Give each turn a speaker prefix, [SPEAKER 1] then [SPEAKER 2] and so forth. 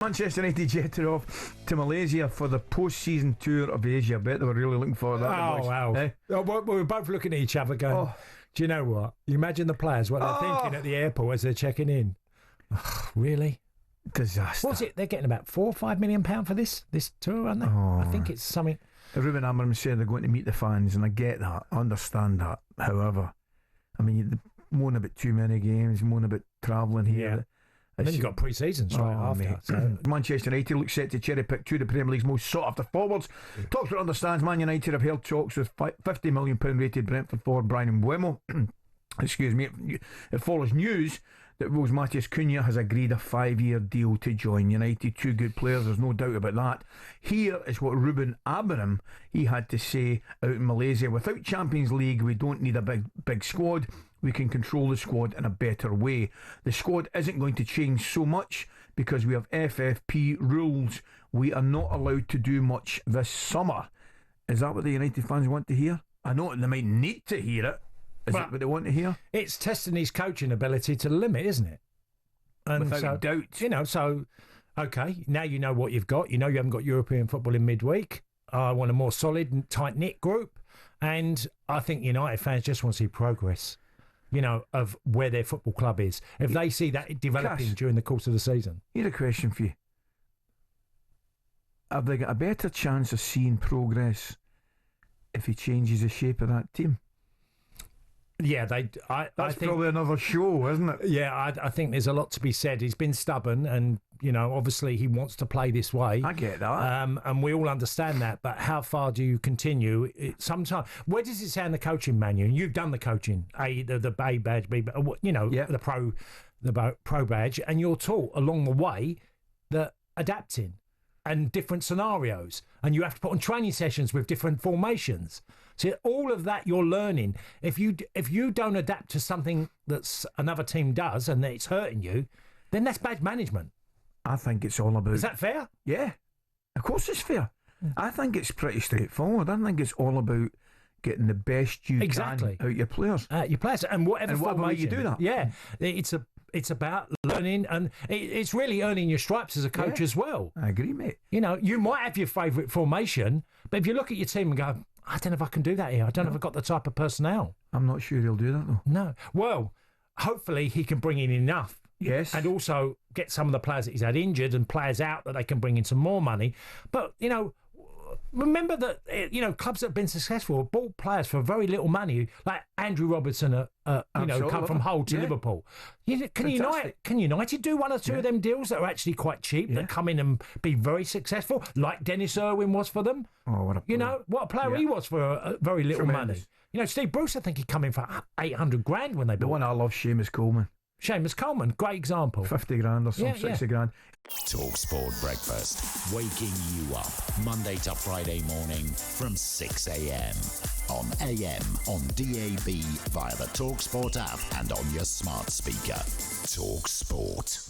[SPEAKER 1] Manchester United jetted off to Malaysia for the post-season tour of Asia. I bet they were really looking forward to that.
[SPEAKER 2] Oh, wow.
[SPEAKER 1] Eh?
[SPEAKER 2] We were both looking at each other going, do you know what? You imagine the players, what they're thinking at the airport as they're checking in. Really?
[SPEAKER 1] Disaster.
[SPEAKER 2] What's it? They're getting about £4 or £5 million for this tour, aren't they? I think it's something.
[SPEAKER 1] Ruben Amorim said they're going to meet the fans, and I get that. I understand that. However, I mean, you moan about too many games, moan about travelling here.
[SPEAKER 2] Yeah. And then you've got pre-season straight after. So.
[SPEAKER 1] Manchester United looks set to cherry-pick two of the Premier League's most sought-after forwards. talkSPORT understands Man United have held talks with £50 million rated Brentford forward Brian Mbeumo. Excuse me. It follows news that Rose Matheus Cunha has agreed a 5-year deal to join United. Two good players, there's no doubt about that. Here is what Ruben Amorim he had to say out in Malaysia. Without Champions League, we don't need a big squad. We can control the squad in a better way. The squad isn't going to change so much because we have FFP rules. We are not allowed to do much this summer. Is that what the United fans want to hear? I know they might need to hear it. Is it what they want to hear?
[SPEAKER 2] It's testing his coaching ability to the limit, isn't it? And
[SPEAKER 1] without doubt.
[SPEAKER 2] So, okay, now you know what you've got. You know you haven't got European football in midweek. I want a more solid and tight-knit group. And I think United fans just want to see progress, of where their football club is. If they see that developing during the course of the season.
[SPEAKER 1] Here's a question for you. Have they got a better chance of seeing progress if he changes the shape of that team?
[SPEAKER 2] Yeah, I
[SPEAKER 1] think
[SPEAKER 2] probably
[SPEAKER 1] another show, isn't it?
[SPEAKER 2] Yeah, I think there's a lot to be said. He's been stubborn, and obviously he wants to play this way.
[SPEAKER 1] I get that,
[SPEAKER 2] and we all understand that. But how far do you continue? Sometimes, where does it say in the coaching manual? And you've done the coaching, the A badge, B, the pro badge, and you're taught along the way that adapting and different scenarios, and you have to put on training sessions with different formations. So all of that you're learning. If you don't adapt to something that another team does and it's hurting you, then that's bad management.
[SPEAKER 1] I think it's all about...
[SPEAKER 2] Is that fair?
[SPEAKER 1] Yeah, of course it's fair. I think it's pretty straightforward. I think it's all about getting the best you can out your players.
[SPEAKER 2] And whatever
[SPEAKER 1] and what way you do that.
[SPEAKER 2] Yeah, it's about learning, and it's really earning your stripes as a coach as well.
[SPEAKER 1] I agree, mate.
[SPEAKER 2] You might have your favourite formation, but if you look at your team and go, I don't know if I can do that here. I don't know if I've got the type of personnel.
[SPEAKER 1] I'm not sure he'll do that, though.
[SPEAKER 2] No. Well, hopefully he can bring in enough.
[SPEAKER 1] Yes.
[SPEAKER 2] And also get some of the players that he's had injured and players out that they can bring in some more money. But, remember that, clubs that have been successful have bought players for very little money, like Andrew Robertson, come from Hull to Liverpool. Can United do one or two of them deals that are actually quite cheap, that come in and be very successful, like Dennis Irwin was for them?
[SPEAKER 1] Oh, what a player.
[SPEAKER 2] What a player he was for very little
[SPEAKER 1] Tremendous
[SPEAKER 2] money. Steve Bruce, I think he come in for 800 grand when they bought.
[SPEAKER 1] The one I love, Seamus Coleman.
[SPEAKER 2] Seamus Coleman, great example.
[SPEAKER 1] 50 grand or something, 60 grand.
[SPEAKER 3] talkSPORT Breakfast, waking you up Monday to Friday morning from 6 a.m. on AM, on DAB, via the talkSPORT app and on your smart speaker. talkSPORT.